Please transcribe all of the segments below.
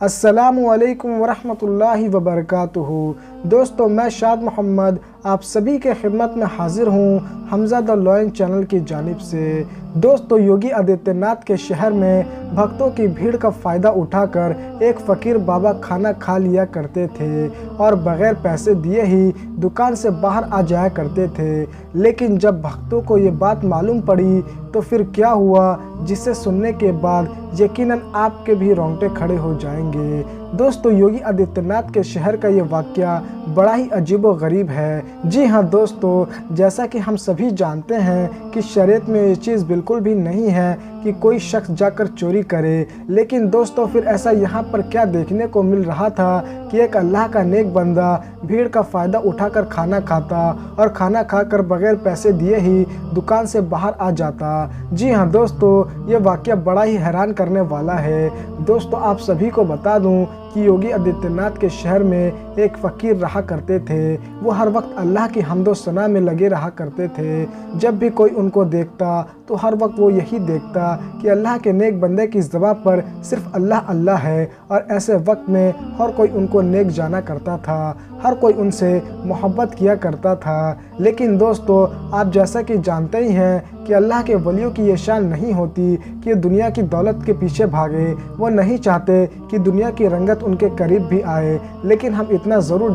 अस्सलामुअलैकुम वरहमतुल्लाहि वबरकातुहू। दोस्तों, मैं शाद मोहम्मद आप सभी के खिदमत में हाजिर हूँ हमजा द लॉयन चैनल की जानिब से। दोस्तों, योगी आदित्यनाथ के शहर में भक्तों की भीड़ का फ़ायदा उठाकर एक फ़कीर बाबा खाना खा लिया करते थे और बग़ैर पैसे दिए ही दुकान से बाहर आ जाया करते थे। लेकिन जब भक्तों को ये बात मालूम पड़ी तो फिर क्या हुआ, जिसे सुनने के बाद यकीनन आपके भी रोंगटे खड़े हो जाएंगे। दोस्तों, योगी आदित्यनाथ के शहर का ये वाक़या बड़ा ही अजीबो-गरीब है। जी हाँ दोस्तों, जैसा कि हम सभी जानते हैं कि शरीयत में ये चीज़ बिल्कुल भी नहीं है कि कोई शख्स जाकर चोरी करे। लेकिन दोस्तों, फिर ऐसा यहाँ पर क्या देखने को मिल रहा था कि एक अल्लाह का नेक बंदा भीड़ का फ़ायदा उठाकर खाना खाता और खाना खाकर बग़ैर पैसे दिए ही दुकान से बाहर आ जाता। जी हाँ दोस्तों, ये वाक़या बड़ा ही हैरान करने वाला है। दोस्तों, आप सभी को बता दूं कि योगी आदित्यनाथ के शहर में एक फ़कीर रहा करते थे। वो हर वक्त अल्लाह की हम्दो सना में लगे रहा करते थे। जब भी कोई उनको देखता तो हर वक्त वो यही देखता कि अल्लाह के नेक बंदे की ज़बान पर सिर्फ अल्लाह अल्लाह है। और ऐसे वक्त में हर कोई उनको नेक जाना करता था, हर कोई उनसे मोहब्बत किया करता था। लेकिन दोस्तों, आप जैसा कि जानते ही हैं कि अल्लाह के वलियों की ये शान नहीं होती कि दुनिया की दौलत के पीछे भागे। वो नहीं चाहते कि दुनिया की रंगत उनके करीब भी आए। लेकिन हम इतना ज़रूर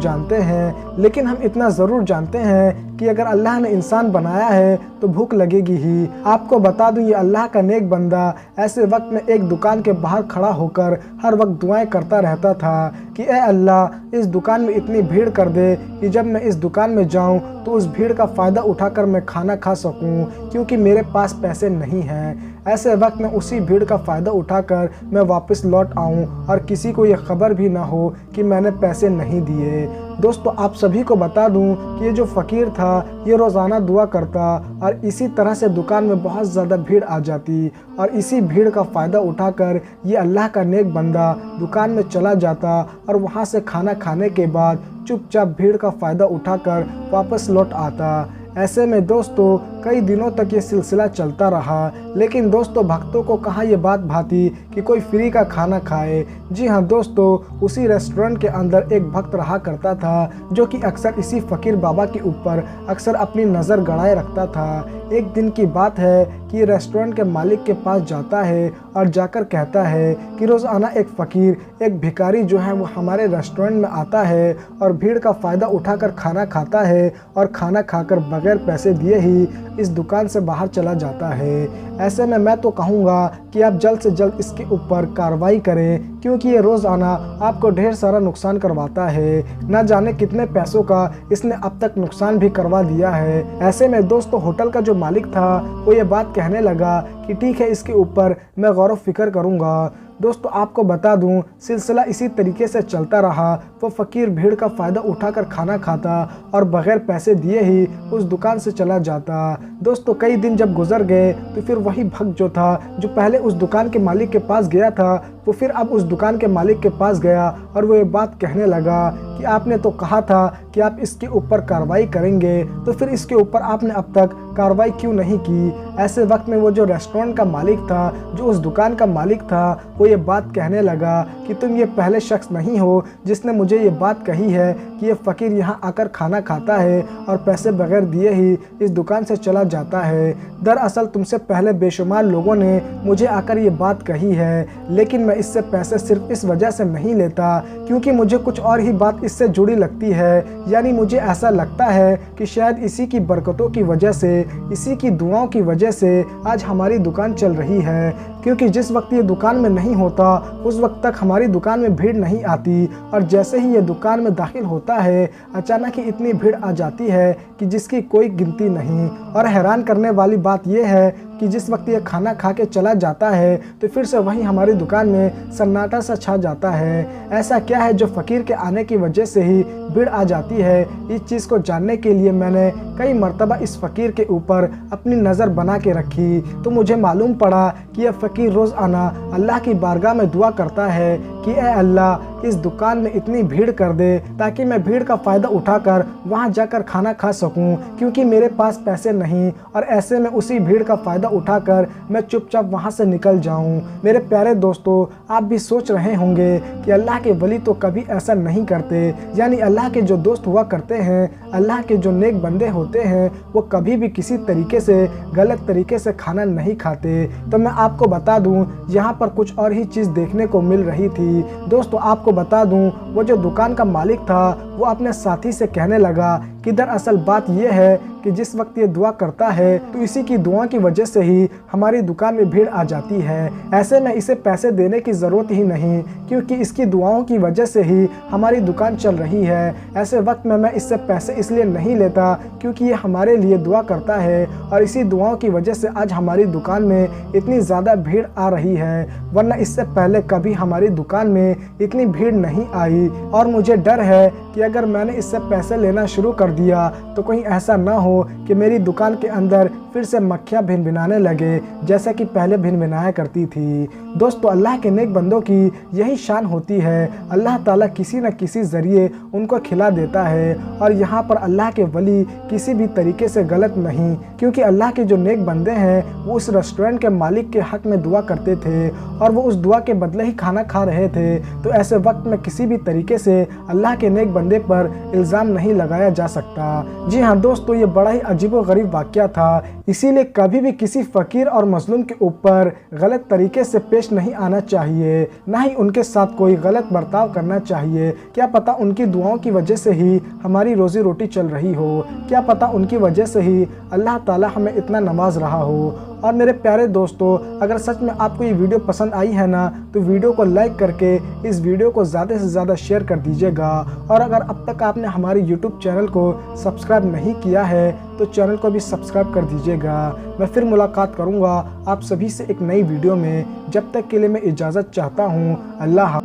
जानते हैं कि अगर अल्लाह ने इंसान बनाया है तो भूख लगेगी ही। आपको बता दूं, ये अल्लाह का नेक बंदा ऐसे वक्त में एक दुकान के बाहर खड़ा होकर हर वक्त दुआएं करता रहता था कि ए अल्लाह, इस दुकान में इतनी भीड़ कर दे कि जब मैं इस दुकान में जाऊं तो उस भीड़ का फ़ायदा उठाकर मैं खाना खा सकूं, क्योंकि मेरे पास पैसे नहीं हैं। ऐसे वक्त में उसी भीड़ का फ़ायदा उठाकर मैं वापस लौट आऊं और किसी को ये खबर भी ना हो कि मैंने पैसे नहीं दिए। दोस्तों, आप सभी को बता दूं कि ये जो फ़कीर था ये रोज़ाना दुआ करता और इसी तरह से दुकान में बहुत ज़्यादा भीड़ आ जाती और इसी भीड़ का फ़ायदा उठाकर ये अल्लाह का नेक बंदा दुकान में चला जाता और वहाँ से खाना खाने के बाद चुपचाप भीड़ का फ़ायदा उठाकर वापस लौट आता। ऐसे में दोस्तों, कई दिनों तक ये सिलसिला चलता रहा। लेकिन दोस्तों, भक्तों को कहाँ ये बात भाती कि कोई फ्री का खाना खाए। जी हाँ दोस्तों, उसी रेस्टोरेंट के अंदर एक भक्त रहा करता था जो कि अक्सर इसी फ़कीर बाबा के ऊपर अक्सर अपनी नज़र गड़ाए रखता था। एक दिन की बात है कि रेस्टोरेंट के मालिक के पास जाता है और जाकर कहता है कि रोज़ाना एक फ़कीर, एक भिखारी जो है वो हमारे रेस्टोरेंट में आता है और भीड़ का फ़ायदा उठाकर खाना खाता है और खाना खाकर बगैर पैसे दिए ही इस दुकान से बाहर चला जाता है। ऐसे में मैं तो कहूँगा कि आप जल्द से जल्द इसके ऊपर कार्रवाई करें, क्योंकि ये रोज़ाना आपको ढेर सारा नुकसान करवाता है। ना जाने कितने पैसों का इसने अब तक नुकसान भी करवा दिया है। ऐसे में दोस्तों, होटल का जो मालिक था वो ये बात कहने लगा कि ठीक है, इसके ऊपर मैं गौर व फिक्र करूँगा। दोस्तों, आपको बता दूं, सिलसिला इसी तरीके से चलता रहा। वो फ़कीर भीड़ का फ़ायदा उठाकर खाना खाता और बग़ैर पैसे दिए ही उस दुकान से चला जाता। दोस्तों, कई दिन जब गुजर गए तो फिर वही भक्त जो था, जो पहले उस दुकान के मालिक के पास गया था, वो फिर अब उस दुकान के मालिक के पास गया और वो ये बात कहने लगा कि आपने तो कहा था कि आप इसके ऊपर कार्रवाई करेंगे, तो फिर इसके ऊपर आपने अब तक कार्रवाई क्यों नहीं की। ऐसे वक्त में वो जो रेस्टोरेंट का मालिक था, जो उस दुकान का मालिक था, वो ये बात कहने लगा कि तुम ये पहले शख्स नहीं हो जिसने मुझे ये बात कही है कि ये फ़कीर यहाँ आकर खाना खाता है और पैसे बगैर दिए ही इस दुकान से चला जाता है। दरअसल तुमसे पहले बेशुमार लोगों ने मुझे आकर ये बात कही है, लेकिन मैं इससे पैसे सिर्फ इस वजह से नहीं लेता क्योंकि मुझे कुछ और ही बात इससे जुड़ी लगती है। यानी मुझे ऐसा लगता है कि शायद इसी की बरकतों की वजह से, इसी की दुआओं की वजह से आज हमारी दुकान चल रही है। क्योंकि जिस वक्त ये दुकान में नहीं होता उस वक्त तक हमारी दुकान में भीड़ नहीं आती और जैसे ही ये दुकान में दाखिल होता है अचानक ही इतनी भीड़ आ जाती है कि जिसकी कोई गिनती नहीं। और हैरान करने वाली बात यह है कि जिस वक्त ये खाना खा के चला जाता है तो फिर से वहीं हमारी दुकान में सन्नाटा सा छा जाता है। ऐसा क्या है जो फ़कीर के आने की वजह से ही भीड़ आ जाती है? इस चीज़ को जानने के लिए मैंने कई मर्तबा इस फ़कीर के ऊपर अपनी नज़र बना के रखी तो मुझे मालूम पड़ा कि यह फ़कीर रोज़ाना अल्लाह की बारगाह में दुआ करता है कि ए अल्लाह, इस दुकान में इतनी भीड़ कर दे ताकि मैं भीड़ का फायदा उठाकर वहां जाकर खाना खा सकूं, क्योंकि मेरे पास पैसे नहीं और ऐसे में उसी भीड़ का फायदा उठाकर मैं चुपचाप वहां से निकल जाऊं। मेरे प्यारे दोस्तों, आप भी सोच रहे होंगे कि अल्लाह के वली तो कभी ऐसा नहीं करते, यानी अल्लाह के जो दोस्त हुआ करते हैं, अल्लाह के जो नेक बंदे होते हैं, वो कभी भी किसी तरीके से गलत तरीके से खाना नहीं खाते। तो मैं आपको बता दूं, यहाँ पर कुछ और ही चीज़ देखने को मिल रही थी। दोस्तों आपको बता दूं, वो जो दुकान का मालिक था वो अपने साथी से कहने लगा कि दरअसल बात यह है कि जिस वक्त ये दुआ करता है तो इसी की दुआ की वजह से ही हमारी दुकान में भीड़ आ जाती है। ऐसे में इसे पैसे देने की ज़रूरत ही नहीं, क्योंकि इसकी दुआओं की वजह से ही हमारी दुकान चल रही है। ऐसे वक्त में मैं इससे पैसे इसलिए नहीं लेता क्योंकि ये हमारे लिए दुआ करता है और इसी दुआओं की वजह से आज हमारी दुकान में इतनी ज़्यादा भीड़ आ रही है, वरना इससे पहले कभी हमारी दुकान में इतनी भीड़ नहीं आई। और मुझे डर है कि अगर मैंने इससे पैसे लेना शुरू कर दिया तो कहीं ऐसा ना हो कि मेरी दुकान के अंदर फिर से मक्खियाँ भिनभिनाने लगे जैसा कि पहले भिनभिनाया करती थी। दोस्तों अल्लाह के नेक बंदों की यही शान होती है, अल्लाह ताला किसी न किसी ज़रिए उनको खिला देता है। और यहाँ पर अल्लाह के वली किसी भी तरीके से गलत नहीं, क्योंकि अल्लाह के जो नेक बंदे हैं वो उस रेस्टोरेंट के मालिक के हक़ में दुआ करते थे और वो उस दुआ के बदले ही खाना खा रहे थे। तो ऐसे वक्त में किसी भी तरीके से अल्लाह के नेक बंदे पर इल्ज़ाम नहीं लगाया जा सकता। जी हाँ दोस्तों, ये बड़ा ही अजीबोगरीब वाक़या था, इसीलिए कभी भी किसी फ़कीर और मज़लूम के ऊपर गलत तरीके से पेश नहीं आना चाहिए, ना ही उनके साथ कोई गलत बर्ताव करना चाहिए। क्या पता उनकी दुआओं की वजह से ही हमारी रोज़ी रोटी चल रही हो, क्या पता उनकी वजह से ही अल्लाह ताला हमें इतना नवाज रहा हो। और मेरे प्यारे दोस्तों, अगर सच में आपको ये वीडियो पसंद आई है ना, तो वीडियो को लाइक करके इस वीडियो को ज़्यादा से ज़्यादा शेयर कर दीजिएगा। और अगर अब तक आपने हमारे YouTube चैनल को सब्सक्राइब नहीं किया है तो चैनल को भी सब्सक्राइब कर दीजिएगा। मैं फिर मुलाकात करूँगा आप सभी से एक नई वीडियो में, जब तक के लिए मैं इजाज़त चाहता हूँ। अल्लाह।